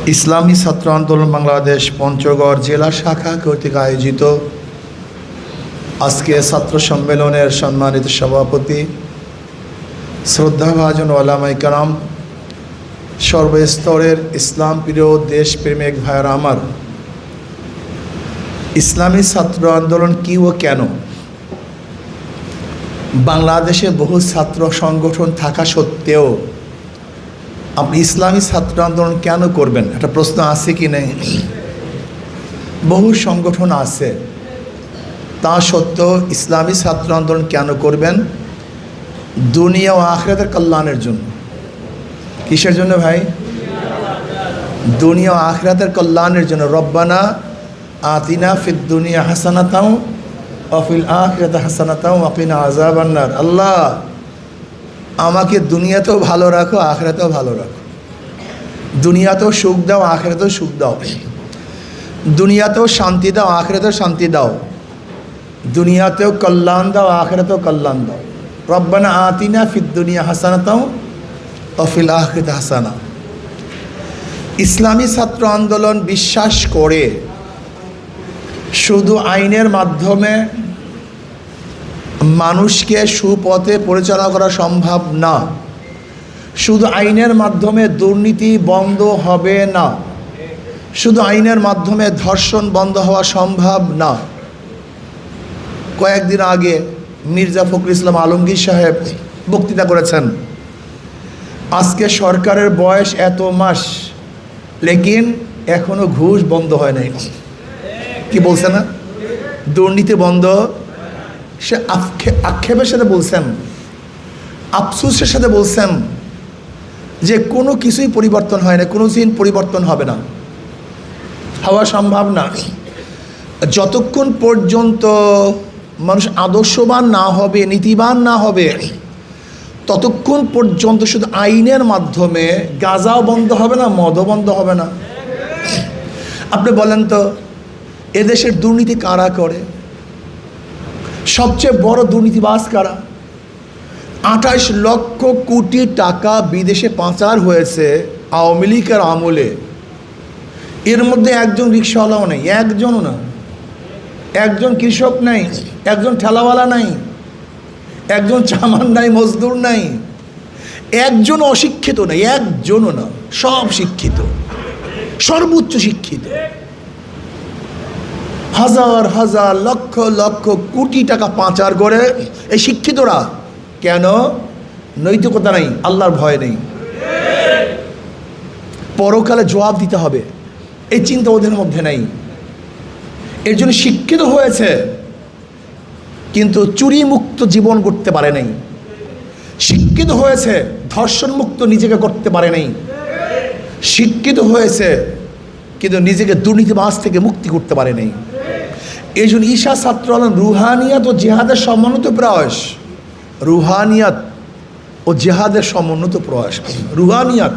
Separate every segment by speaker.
Speaker 1: ইসলামী ছাত্র আন্দোলন বাংলাদেশ পঞ্চগড় জেলা শাখা কর্তৃক আয়োজিত আজকে ছাত্র সম্মেলনের সম্মানিত সভাপতি শ্রদ্ধাভাজন ওলামায়ে কেরাম, সর্বস্তরের ইসলাম প্রিয় দেশপ্রেমিক ভাইয়েরা আমার, ইসলামী ছাত্র আন্দোলন কী ও কেন? বাংলাদেশে বহু ছাত্র সংগঠন থাকা সত্ত্বেও আপনি ইসলামী ছাত্র আন্দোলন কেন করবেন? একটা প্রশ্ন আছে কি নেই? বহু সংগঠন আছে, তা সত্ত্বেও ইসলামী ছাত্র আন্দোলন কেন করবেন? দুনিয়া ও আখিরাতের কল্যাণের জন্য। কিসের জন্য ভাই? দুনিয়া ও আখিরাতের কল্যাণের জন্য। রব্বানা আতিনা ফিদ দুনিয়া হাসানাতাও ওয়া ফিল আখিরাতি হাসানাতাও ওয়া কিনা আযাবান নার। আল্লাহ, আমাকে দুনিয়াতেও ভালো রাখো, আখিরাতেও ভালো রাখো। দুনিয়াতেও সুখ দাও, আখিরাতেও সুখ দাও। দুনিয়াতেও শান্তি দাও, আখিরাতেও শান্তি দাও। দুনিয়াতেও কল্যাণ দাও, আখিরাতেও কল্যাণ দাও। রব্বানা আতিনা ফিদ দুনিয়া হাসানাতাও ওয়া ফিল আখিরাতি হাসানা। ইসলামী ছাত্র আন্দোলন বিশ্বাস করে শুধু আইনের মাধ্যমে মানুষকে সুপথে পরিচালনা করা সম্ভব না। শুধু আইনের মাধ্যমে দুর্নীতি বন্ধ হবে না। শুধু আইনের মাধ্যমে ধর্ষণ বন্ধ হওয়া সম্ভব না। কয়েকদিন আগে মির্জা ফখরুল ইসলাম আলমগীর সাহেব বক্তৃতা করেছেন, আজকে সরকারের বয়স এত মাস, লেকিন এখনো ঘুষ বন্ধ হয় নাই। কি বলছে না? দুর্নীতি বন্ধ। সে আক্ষেপের সাথে বলছেন, আফসোসের সাথে বলছেন যে কোনো কিছুই পরিবর্তন হয় না, কোনো দিন পরিবর্তন হবে না, হওয়া সম্ভব না। যতক্ষণ পর্যন্ত মানুষ আদর্শবান না হবে, নীতিবান না হবে, ততক্ষণ পর্যন্ত শুধু আইনের মাধ্যমে গাঁজাও বন্ধ হবে না, মদও বন্ধ হবে না। আপনি বলেন তো, এদেশের দুর্নীতি কারা করে? সবচেয়ে বড় দুর্নীতিবাজ কারা? 28 লক্ষ কোটি টাকা বিদেশে পাচার হয়েছে আওয়ামী লীগের আমলে। এর মধ্যে একজন রিক্সাওয়ালাও নেই, একজনও না। একজন কৃষক নাই, একজন ঠেলাওয়ালা নাই, একজন চামান নাই, মজদুর নাই, একজন অশিক্ষিত নাই, একজনও না। সব শিক্ষিত, সর্বোচ্চ শিক্ষিত। হাজার হাজার লক্ষ লক্ষ কোটি টাকা পাচার করে এই শিক্ষিতরা। কেন? নৈতিকতা নেই, আল্লাহর ভয় নেই, পরকালে জবাব দিতে হবে, এই চিন্তা ওদের মধ্যে নেই। এর জন্য শিক্ষিত হয়েছে কিন্তু চুরি মুক্ত জীবন করতে পারে নাই। শিক্ষিত হয়েছে ধর্ষণ মুক্ত নিজেকে করতে পারে নাই। শিক্ষিত হয়েছে কিন্তু নিজেকে দুর্নীতিবাজ থেকে মুক্তি করতে পারে নাই। এই জন্য ঈশা ছাত্র আন্দোলন রুহানিয়াত ও জেহাদের সমন্বিত প্রয়াস। রুহানিয়াত ও জেহাদের সমন্বিত প্রয়াস। রুহানিয়াত,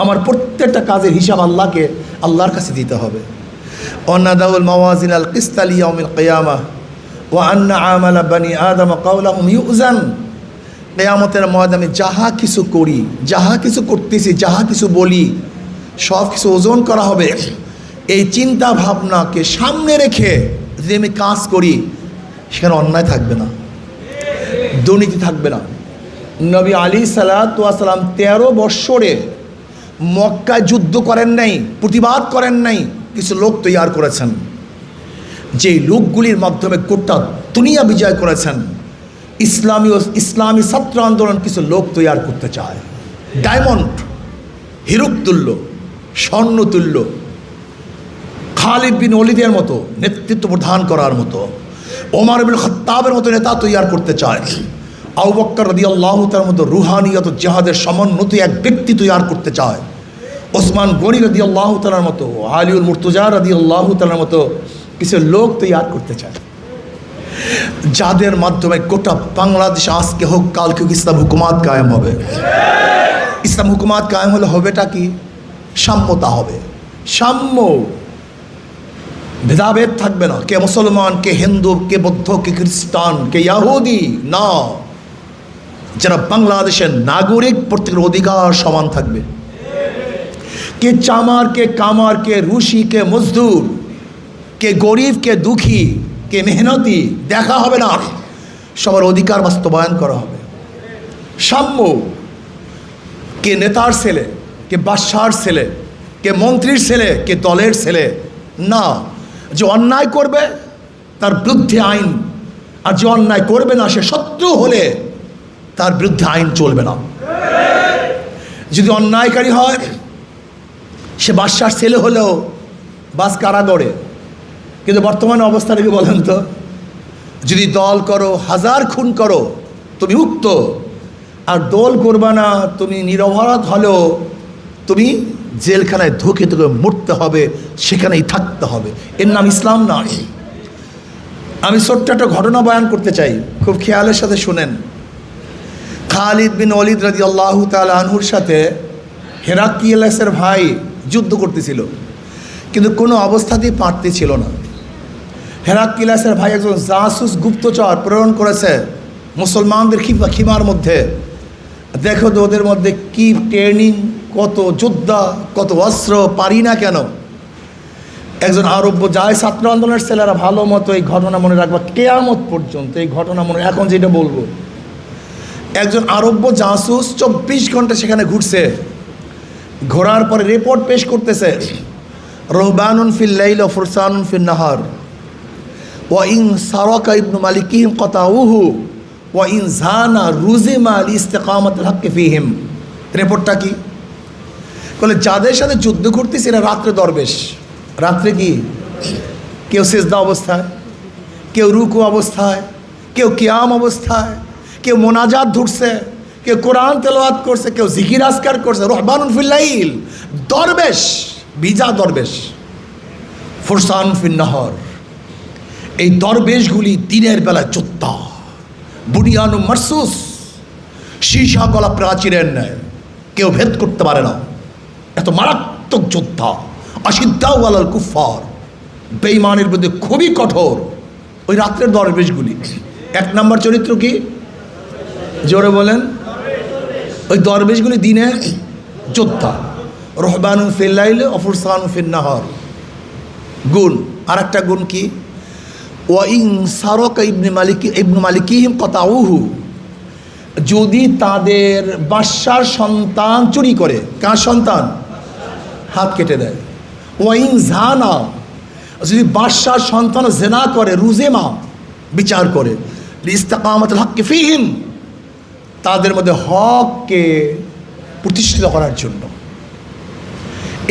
Speaker 1: আমার প্রত্যেকটা কাজের হিসাব আল্লাহর কাছে দিতে হবে। ওয়ানাদাউল মাওয়াজিন আল কিসত লিয়াউমিল কিয়ামাহ ওয়া আন্না আমালা বানি আদম কাওলাহুম ইউজান। কিয়ামতের ময়দানে যাহা কিছু করি, যাহা কিছু করতেছি, যাহা কিছু বলি, সব কিছু ওজন করা হবে। এই চিন্তা ভাবনাকে সামনে রেখে যদি আমি কাজ করি, সেখানে অন্যায় থাকবে না, দুর্নীতি থাকবে না। নবী আলাইহিসসালাতু ওয়াস সালাম 13 বৎসরে মক্কায় যুদ্ধ করেন নাই, প্রতিবাদ করেন নাই। কিছু লোক তৈরি করেছেন, যেই লোকগুলির মাধ্যমে গোটা দুনিয়া বিজয় করেছেন। ইসলামী ছাত্র আন্দোলন কিছু লোক তৈরি করতে চায়, ডায়মন্ড, হিরক তুল্য, স্বর্ণ তুল্য, খালিদ বিন ওয়ালিদের মতো নেতৃত্ব প্রদান করার মতো, ওমর ইবনে খাত্তাবের মতো নেতা তৈরি করতে চায়। আবু বকর রাদিয়াল্লাহু তাআলার মতো রুহানিয়ত জিহাদের সমন্বিত এক ব্যক্তি তৈরি করতে চায়। ওসমান গনি রাদিয়াল্লাহু তাআলার মতো, আলিউল মুর্তজা রাদিয়াল্লাহু তাআলার মতো কিছু লোক তৈরি করতে চায়, যাদের মাধ্যমে গোটা বাংলাদেশ আজকে হোক কালকে ইসলাম হুকুমাত কায়েম হবে। ইসলাম হুকুমাত কায়েম হলে হবেটা কি? সাম্যতা হবে, সাম্য, ভেদাভেদ থাকবে না। কে মুসলমান, কে হিন্দু, কে বৌদ্ধ, কে খ্রিস্টান, কে ইহুদি, না। যারা বাংলাদেশের নাগরিক, প্রত্যেকের অধিকার সমান থাকবে। কে চামার, কে কামার, কে রুশি, কে মজদুর, কে গরিব, কে দুঃখী, কে মেহনতি দেখা হবে না, সবার অধিকার বাস্তবায়ন করা হবে। সাম্য, কে নেতার ছেলে, কে বাদশার ছেলে, কে মন্ত্রীর ছেলে, কে দলের ছেলে, না। যে অন্যায় করবে তার বিরুদ্ধে আইন, আর যে অন্যায় করবে না সে শত্রু হলে তার বিরুদ্ধে আইন চলবে না। যদি অন্যায়কারী হয় সে বাদশার ছেলে হলেও বাস কারাগারে। কিন্তু বর্তমানে অবস্থাটা কি বলেন তো? যদি দল করো, হাজার খুন করো, তুমি মুক্ত। আর দল করবা না, তুমি নিরপরাধ হলেও তুমি জেলখানায় ঢুকে তোকে মরতে হবে, সেখানেই থাকতে হবে। এর নাম ইসলাম নয়। আমি ছোট্ট একটা ঘটনা বয়ান করতে চাই, খুব খেয়ালের সাথে শুনেন। খালিদ বিন ওয়ালিদ রাদিয়াল্লাহু তাআলা আনহুর সাথে হেরাক্লিয়াসের ভাই যুদ্ধ করতেছিল, কিন্তু কোনো অবস্থাতেই পারতেছিল না। হেরাক্লিয়াসের ভাই একজন জাসুস গুপ্তচর প্রেরণ করেছে মুসলমানদের খিমার মধ্যে। দেখো তো ওদের মধ্যে কি ট্রেনিং, কত যোদ্ধা, কত অস্ত্র, পারি না কেন। একজন আরব্য যায়, ছাত্র আন্দোলনের ছেলেরা ভালো মতো এই ঘটনা মনে রাখবা কেয়ামত পর্যন্ত, এই ঘটনা মনে, এখন যেটা বলবো। একজন আরব্য জাসুস 24 ঘন্টা সেখানে ঘুরছে, ঘোরার পরে রিপোর্ট পেশ করতেছে, রহবানুন ফিল লাইল ওয়া ফুরসানুন ফিন নাহার ওয়া ইন সারাকা ইবনু মালিকিহিম কাতাউহু ওয়া ইন জানা রুজিমা লিইস্তিকামাতিল হক ফিহিম। রিপোর্টটা কি বলে? যাদের সাথে যুদ্ধ করতেছে এরা রাত্রে দরবেশ। রাত্রে কি? কেউ সিজদা অবস্থায়, কেউ রুকু অবস্থায়, কেউ কিয়াম অবস্থায়, কেউ মোনাজাত ধরছে, কেউ কোরআন তেলাওয়াত করছে, কেউ জিকির আজকার করছে। রহবানুন ফিল লাইল, দরবেশ, বিজা দরবেশ। ফুরসান ফিন নাহর, এই দরবেশগুলি দিনের বেলা যোদ্ধা, বুনিয়ানু মারসুস, সীসা গলা প্রাচীরের ন্যায়, কেউ ভেদ করতে পারে না, এত মারাত্মক যোদ্ধা। আশিদ্দাউ আলাল কুফার, বেঈমানের বিরুদ্ধে খুবই কঠোর ওই রাত্রের দরবেশগুলি। 1 নম্বর চরিত্র কি? জোরে বলেন। ওই দরবেশগুলি দিনে যোদ্ধা। রহবানুন ফিল লাইল ওয়া ফুরসানুন ফিন নাহার। গুণ, আর একটা গুণ কি? ওয়া ইন সারাকা ইবনু মালিকিহিম কাতাউহু, যদি তাদের বাদশার সন্তান চুরি করে, কার সন্তান? হাত কেটে দেয়। ওয়া ইন জানা, যদি বাদশার সন্তান জেনা করে, রুজেমা, বিচার করে, লিইস্তিকামাতিল হক ফিহিম, তাদের মধ্যে হককে প্রতিষ্ঠিত করার জন্য।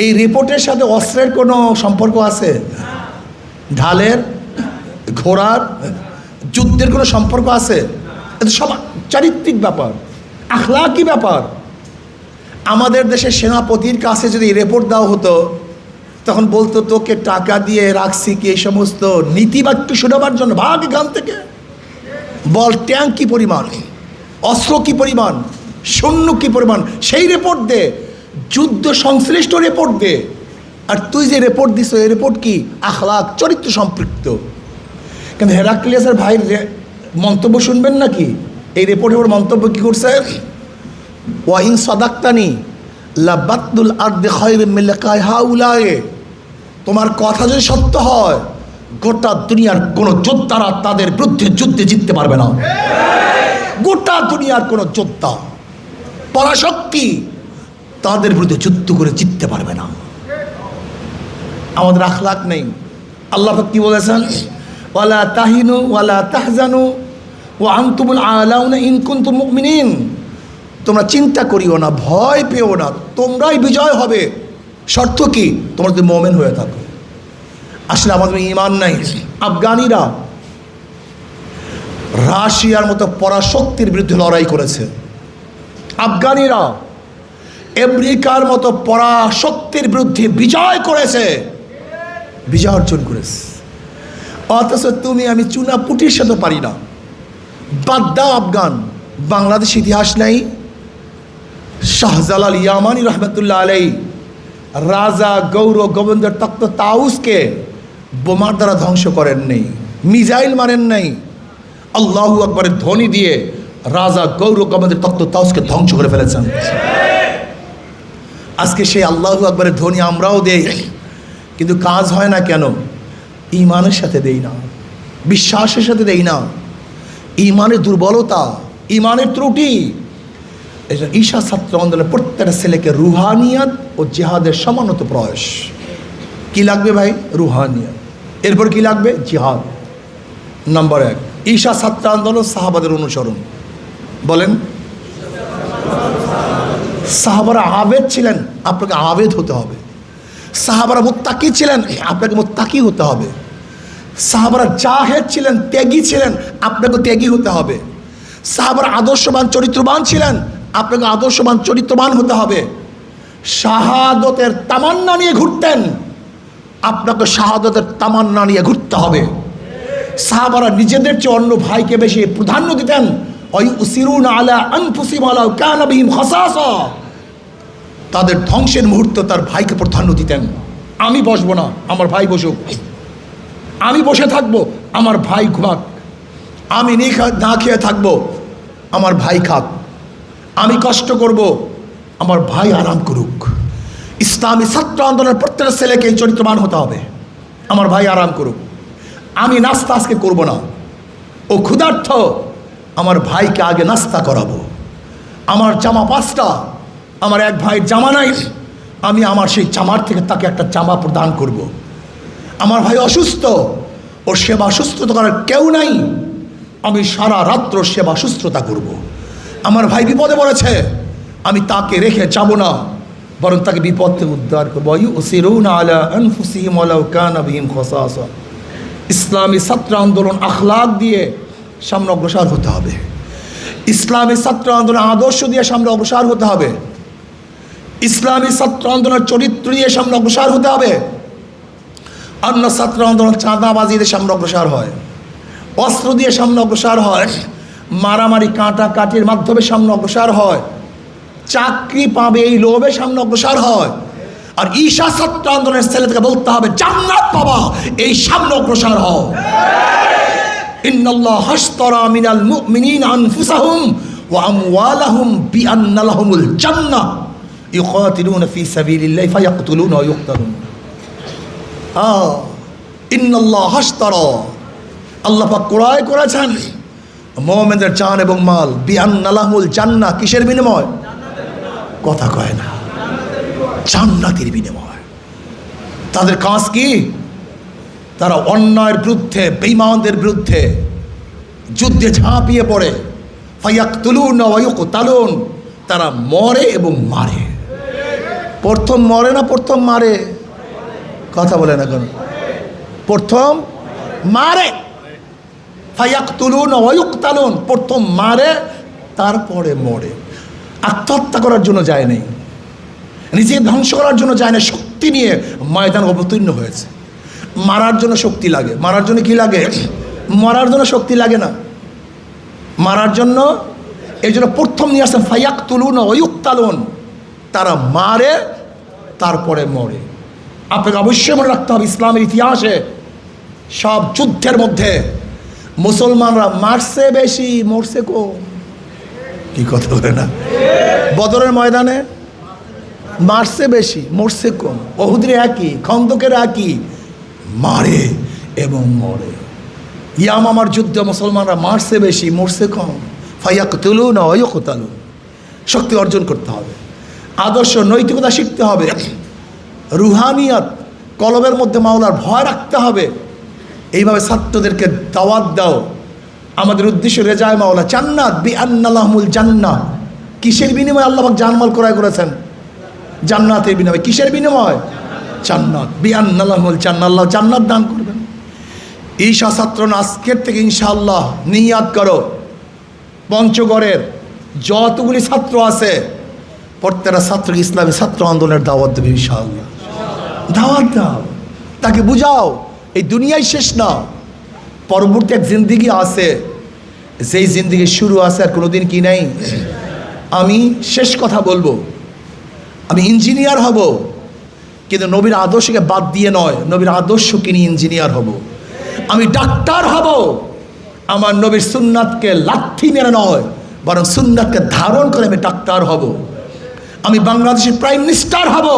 Speaker 1: এই রিপোর্টের সাথে অস্ত্রের কোনো সম্পর্ক আছে? ঢালের, ঘোড়ার, যুদ্ধের কোনো সম্পর্ক আছে? এটা সব চারিত্রিক ব্যাপার, আখলাকি ব্যাপার। আমাদের দেশের সেনাপতির কাছে যদি রিপোর্ট দেওয়া হতো, তখন বলতো তোকে টাকা দিয়ে রাখছি কি এই সমস্ত নীতিবাক্য শোনাবার জন্য? ভাগ এখান থেকে। বল ট্যাঙ্ক কী পরিমাণ, অস্ত্র কী পরিমাণ, সৈন্য কী পরিমাণ, সেই রিপোর্ট দে, যুদ্ধ সংশ্লিষ্ট রিপোর্ট দে। আর তুই যে রিপোর্ট দিস, এই রিপোর্ট কি? আখলাক, চরিত্র সম্পৃক্ত। কিন্তু হেরাক্লিয়াসের ভাইয়ের মন্তব্য শুনবেন নাকি? এই রিপোর্টের ওর মন্তব্য কী করছে? ওয়া ইন সাদাক্তানি লাবাতুল আরদি খায়রুম মিন লিকাই হাউলায়ে, তোমার কথা যদি সত্য হয়, গোটা দুনিয়ার কোনো যোদ্ধারা তাদের বিরুদ্ধে যুদ্ধে জিততে পারবে না। গোটা দুনিয়ার কোনো যোদ্ধা, পরাশক্তি তাদের বিরুদ্ধে যুদ্ধ করে জিততে পারবে না। আমাদের আখলাক নেই। আল্লাহ পাক কি বলেছেন? ওয়ালা তাহিনু ওয়ালা তাহজানু ওয়া আনতুমুল আলাউনা ইন কুনতুম মুমিনিন, তোমরা চিন্তা করিও না, ভয় পেও না, তোমরাই বিজয় হবে। শর্ত কি? তোমরা যদি মুমিন হয়ে থাকো। আসলে আমাদের ঈমান নাই। আফগানিরা রাশিয়ার মতো পরাশক্তির বিরুদ্ধে লড়াই করেছে। আফগানিরা আমেরিকার মতো পরাশক্তির বিরুদ্ধে বিজয় করেছে, বিজয় অর্জন করেছে। অথচ তুমি আমি চুনাপুটির সাথে পারি না। বাদ দাও আফগান, বাংলাদেশ ইতিহাস নেই? শাহজালাল ইয়ামানি রহমতুল্লাহ আলাই রাজা গৌর গোবিন্দের তক্ত তাউসকে বোমার দ্বারা ধ্বংস করেন নেই, মিসাইল মারেন নাই, আল্লাহু আকবরের ধ্বনি দিয়ে রাজা গৌর গোবিন্দের তক্ত তাউসকে ধ্বংস করে ফেলেছেন। আজকে সেই আল্লাহু আকবরের ধ্বনি আমরাও দেই, কিন্তু কাজ হয় না কেন? ঈমানের সাথে দেই না, বিশ্বাসের সাথে দেই না। ঈমানের দুর্বলতা, ঈমানের ত্রুটি। এই জন্য ঈশা ছাত্র আন্দোলনের প্রত্যেকটা ছেলেকে রুহানিয়াত ও জিহাদের সমানত প্রয়াস। কি লাগবে ভাই? রুহানিয়াত। এরপর কি লাগবে? জিহাদ। নাম্বার 1 ঈশা ছাত্র আন্দোলন সাহাবাদের অনুসরণ। বলেন, সাহাবারা আবেদ ছিলেন, আপনাকে আবেদ হতে হবে। সাহাবারা মুত্তাকি ছিলেন, আপনাকে মুত্তাকি হতে হবে। সাহাবারা জাহেদ ছিলেন, ত্যাগী ছিলেন, আপনাকে ত্যাগী হতে হবে। সাহাবারা আদর্শবান চরিত্রবান ছিলেন, আপনাকে আদর্শবান চরিত্রবান হতে হবে। শাহাদতের তামান্না নিয়ে ঘুরতেন, আপনাকে শাহাদতের তামান্না নিয়ে ঘুরতে হবে। সাহাবারা নিজেদের চেয়ে অন্য ভাইকে বেশি প্রাধান্য দিতেন। ওয়ায়ুসিরুনা আলা আনফুসিহিম ওয়ালাউ কানা বিহিম খাসাসা। তাদের ধ্বংসের মুহূর্তে তার ভাইকে প্রাধান্য দিতেন। আমি বসবো না, আমার ভাই বসুক। আমি বসে থাকবো, আমার ভাই ঘুমাক। আমি না খেয়ে থাকবো, আমার ভাই খাক। আমি কষ্ট করব, আমার ভাই আরাম করুক। ইসলামী ছাত্র আন্দোলনের প্রত্যেকটা ছেলেকে এই চরিত্রবান হতে হবে। আমার ভাই আরাম করুক, আমি নাস্তা আজকে করবো না। ও ক্ষুধার্থ, আমার ভাইকে আগে নাস্তা করাবো। আমার জামা 5টা, আমার এক ভাইয়ের জামা নাই, আমি আমার সেই জামার থেকে তাকে একটা জামা প্রদান করব। আমার ভাই অসুস্থ, ওর সেবা সুস্থতা করার কেউ নাই, আমি সারা রাত্র সেবা সুস্থতা করব। আমার ভাই বিপদে পড়েছে, আমি তাকে রেখে যাব না, বরং তাকে বিপদ থেকে উদ্ধার করবো। ওয়ায়ুসিরুনা আলা আনফুসিহিম ওয়ালাউ কানা বিহিম খাসাসা। ইসলামী ছাত্র আন্দোলন আখলাক দিয়ে সামনে অগ্রসর হতে হবে। ইসলামী ছাত্র আন্দোলন আদর্শ দিয়ে সামনে অগ্রসর হতে হবে। ইসলামী ছাত্র আন্দোলনের চরিত্র দিয়ে সামনে অগ্রসর হতে হবে। অন্য ছাত্র আন্দোলন চাঁদাবাজি দিয়ে সামনে অগ্রসর হয়, অস্ত্র দিয়ে সামনে অগ্রসর হয়, মারামারি কাটাকাটির মাধ্যমে সামনে অগ্রসর হয়, চাকরি পাবে এই লোভে সামনে অগ্রসর হয়। আর ঈশা ছাত্র আন্দোলনের ছেলেদেরকে বলতে হবে জান্নাত পাবা, এই সামনে অগ্রসর হও। ইন্নাল্লাহ হাশতারা মিনাল মুমিনিনা আনফুসাহুম ওয়া আমওয়ালাহুম বিআন্না লাহুমুল জান্নাহ ইউকাতিলুনা ফি সাবিলিল্লাহি ফায়াকতুলুনা ওয়া ইউকতালুন। ইন্নাল্লাহ হাশতারা, আল্লাহ পাক ক্রয় করেছেন মুমিনদের জান এবং মাল বিআন্না লাহুমুল জান্নাহ। কিসের বিনিময়? কথা কয় না, জান্নাতের বিনিময়। তাদের কাজ কি? তারা অন্যায়ের বিরুদ্ধে, বেঈমানদের বিরুদ্ধে যুদ্ধে ঝাঁপিয়ে পড়ে। ফায়াকতুলুনা ওয়া ইউকতালুন, তারা মরে এবং মারে। প্রথম মরে না প্রথম মারে? কথা বলে না কেন? প্রথম মারে। ফায়াকতুলুনা ওয়া ইউকতালুন, প্রথম মারে তারপরে মরে। আত্মহত্যা করার জন্য যায় নাই, নিজে ধ্বংস করার জন্য যায় না, শক্তি নিয়ে ময়দান অবতীর্ণ হয়েছে। মারার জন্য শক্তি লাগে, মারার জন্য কি লাগে? মরার জন্য শক্তি লাগে না, মারার জন্য। এই জন্য প্রথম নিয়ে আসছেন ফায়াকতুলুনা ওয়া ইউকতালুন, তারা মারে তারপরে মরে। আপনাকে অবশ্যই মনে রাখতে হবে, ইসলামের ইতিহাসে সব যুদ্ধের মধ্যে মুসলমানরা মারছে বেশি, মরছে কম। কি কথা বলে না? বদরের ময়দানে মারছে বেশি, মরছে কম। উহুদের একই, খন্দকের একই, মারে এবং মরে। ইয়ামামার যুদ্ধে মুসলমানরা মারছে বেশি, মরছে কম। ফায়াকতুলুনা ওয়া ইউকতালুন। শক্তি অর্জন করতে হবে, আদর্শ নৈতিকতা শিখতে হবে, রুহানিয়াত, কলবের মধ্যে মাওলার ভয় রাখতে হবে। এইভাবে ছাত্রদেরকে দাওয়াত দাও। আমাদের উদ্দেশ্য রেজায় মাওলা, জান্নাত বিআন্না লাহুমুল জান্নাহ। কিসের বিনিময়ে আল্লাহ পাক জানমাল ক্রয় করেছেন? জান্নাতের বিনিময়ে। কিসের বিনিময়? জান্নাত বিআন্না লাহুমুল জান্নাহ। আল্লাহ জান্নাত দান করবেন। ঈশা ছাত্র আজকের থেকে ইনশাআল্লাহ নিয়াত করো, পঞ্চগড়ের যতগুলি ছাত্র আছে প্রত্যেকটা ছাত্র ইসলামী ছাত্র আন্দোলনের দাওয়াত দেবে ইনশাআল্লাহ। দাওয়াত দাও, তাকে বুঝাও এই দুনিয়ায় শেষ না, পরবর্তী এক জিন্দিগি আছে, যেই জিন্দিগি শুরু আছে আর কোনোদিন কি নাই। আমি শেষ কথা বলবো, আমি ইঞ্জিনিয়ার হব, কিন্তু নবীর আদর্শকে বাদ দিয়ে নয়, নবীর আদর্শকে নিয়ে ইঞ্জিনিয়ার হব। আমি ডাক্তার হব, আমার নবীর সুন্নাতকে লাথি মেরে নয়, বরং সুন্নাতকে ধারণ করে আমি ডাক্তার হব। আমি বাংলাদেশের প্রাইম মিনিস্টার হব,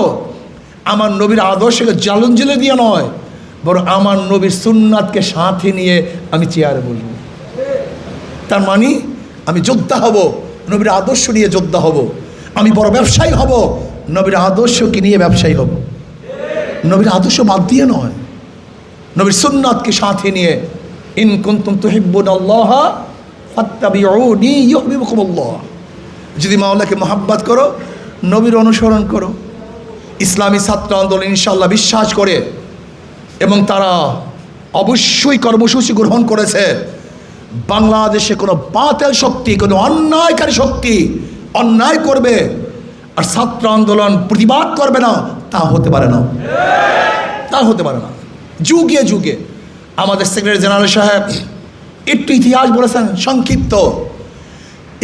Speaker 1: আমার নবীর আদর্শকে জলে দিয়ে নয়, বরং আমার নবীর সুন্নাতকে সাথে নিয়ে আমি চেয়ারে বসবো। তার মানে আমি যোদ্ধা হব, নবীর আদর্শ নিয়ে যোদ্ধা হব। আমি বড় ব্যবসায়ী হব, নবীর আদর্শকে নিয়ে ব্যবসায়ী হব। নবীর আদর্শ বাদ দিয়ে নয়, নবীর সুন্নাতকে সাথে নিয়ে। ইন কুনতুম তুহিব্বুনাল্লাহ ফাত্তাবিউনি ইউহিব্বুকুমুল্লাহ। যদি মাওলাকে মহাব্বত করো, নবীর অনুসরণ করো। ইসলামী ছাত্র আন্দোলন ইনশাআল্লাহ বিশ্বাস করে এবং তারা অবশ্যই কর্মসূচি গ্রহণ করেছে, বাংলাদেশে কোনো বাতিল শক্তি, কোনো অন্যায়কারী শক্তি অন্যায় করবে আর ছাত্র আন্দোলন প্রতিবাদ করবে না, তা হতে পারে না, তা হতে পারে না। যুগে যুগে আমাদের সেক্রেটারি জেনারেল সাহেব একটু ইতিহাস বলেছেন সংক্ষিপ্ত।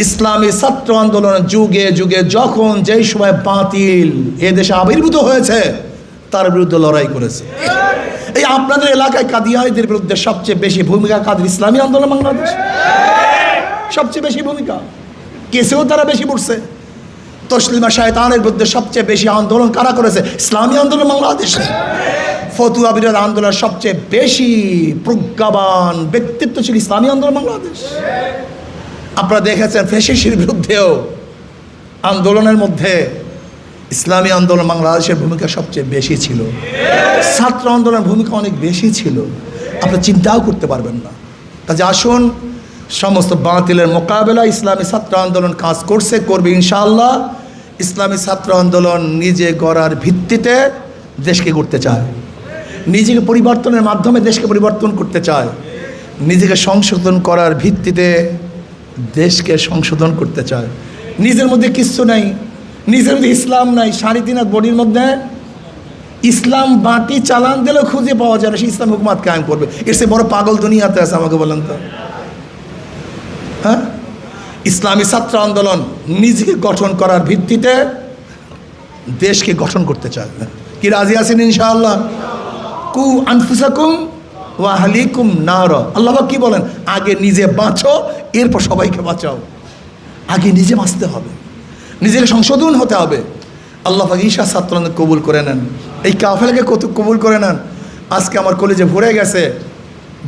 Speaker 1: ইসলামী ছাত্র আন্দোলন যুগে যুগে যখন যেই সময় বাতিল এদেশে আবির্ভূত হয়েছে, তার বিরুদ্ধে লড়াই করেছে। এই আপনাদের এলাকায় কাদিয়ানীদের বিরুদ্ধে সবচেয়ে বেশি ভূমিকা কাদের? ইসলামী আন্দোলন বাংলাদেশ সবচেয়ে বেশি ভূমিকা, কেসেও তারা বেশি পড়ছে। তসলিমা শায়তানের বিরুদ্ধে সবচেয়ে বেশি আন্দোলন কারা করেছে? ইসলামী আন্দোলন বাংলাদেশ। ফতুয়া বিরোধী আন্দোলন সবচেয়ে বেশি প্রজ্ঞাবান ব্যক্তিত্ব ছিল ইসলামী আন্দোলন বাংলাদেশ। আপনারা দেখেছেন ফ্যাসিস্টের বিরুদ্ধেও আন্দোলনের মধ্যে ইসলামী আন্দোলন বাংলাদেশের ভূমিকা সবচেয়ে বেশি ছিল, ছাত্র আন্দোলনের ভূমিকা অনেক বেশি ছিল, আপনি চিন্তাও করতে পারবেন না। কাজে আসুন, সমস্ত বাতিলের মোকাবেলা ইসলামী ছাত্র আন্দোলন কাজ করছে, করবে ইনশাআল্লাহ। ইসলামী ছাত্র আন্দোলন নিজে গড়ার ভিত্তিতে দেশকে গড়তে চায়, নিজেকে পরিবর্তনের মাধ্যমে দেশকে পরিবর্তন করতে চায়, নিজেকে সংশোধন করার ভিত্তিতে দেশকে সংশোধন করতে চায়। নিজের মধ্যে কিচ্ছু নাই, নিজের মধ্যে ইসলাম নাই, 3.5 বডির মধ্যে ইসলাম বাটি চালান দিলেও খুঁজে পাওয়া যায় না, সে ইসলাম হুকুমাত কায়েম করবে। এর সে বড় পাগল দুনিয়াতে আছে, আমাকে বলেন তো। হ্যাঁ, ইসলামী ছাত্র আন্দোলন নিজেকে গঠন করার ভিত্তিতে দেশকে গঠন করতে চায়। কি রাজি আছেন ইনশাআল্লাহ? কু আনফুসাকুম ওয়া আহলিকুম নার। আল্লাহ কি বলেন? আগে নিজে বাঁচো, এরপর সবাইকে বাঁচাও। আগে নিজে বাঁচতে হবে, নিজেকে সংশোধন হতে হবে। আল্লাহ পাক ঈশা ছাত্র কবুল করে নেন, এই কাফেলাকে কত কবুল করে নেন। আজকে আমার কলেজে ভরে গেছে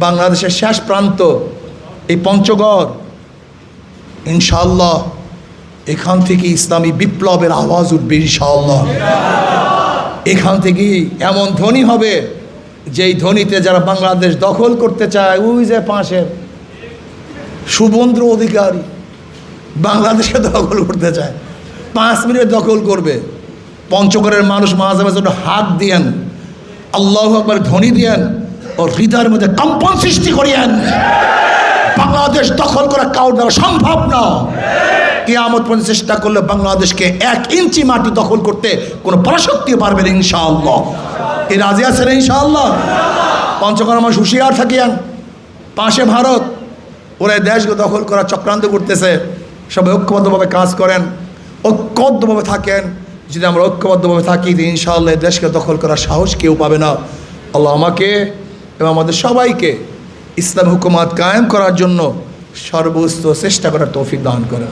Speaker 1: বাংলাদেশের শেষ প্রান্ত এই পঞ্চগড়। ইনশাআল্লাহ এখান থেকে ইসলামী বিপ্লবের আওয়াজ উঠবে ইনশাআল্লাহ। এখান থেকেই এমন ধ্বনি হবে যেই ধ্বনিতে যারা বাংলাদেশ দখল করতে চায়, ওই যে পাশের শুভেন্দু অধিকারী বাংলাদেশে দখল করতে চায়, 5 মিনিট দখল করবে। পঞ্চগড়ের মানুষ মাঝে মাঝে হাত দিয়েন, আল্লাহু আকবার ধ্বনি দিয়েন ও হৃদয়ের মধ্যে কম্পন সৃষ্টি করিয়েন। বাংলাদেশ দখল করা কারোর দ্বারা সম্ভব না। কিয়ামত পর্যন্ত চেষ্টা করলে বাংলাদেশকে 1 ইঞ্চি মাটি দখল করতে কোনো পরাশক্তি পারবে না ইনশাআল্লাহ। এই রাজি আছেন ইনশাআল্লাহ? পঞ্চগড় আমার হুঁশিয়ার থাকিয়েন, পাশে ভারত, ওরা দেশকে দখল করার চক্রান্ত করতেছে। সবাই ঐক্যবদ্ধভাবে কাজ করেন, ঐক্যবদ্ধভাবে থাকেন। যদি আমরা ঐক্যবদ্ধভাবে থাকি, ইনশাআল্লাহ দেশকে দখল করার সাহস কেউ পাবে না। আল্লাহ আমাকে এবং আমাদের সবাইকে ইসলাম হুকুমাত কায়েম করার জন্য সর্বোচ্চ চেষ্টা করার তৌফিক দান করেন।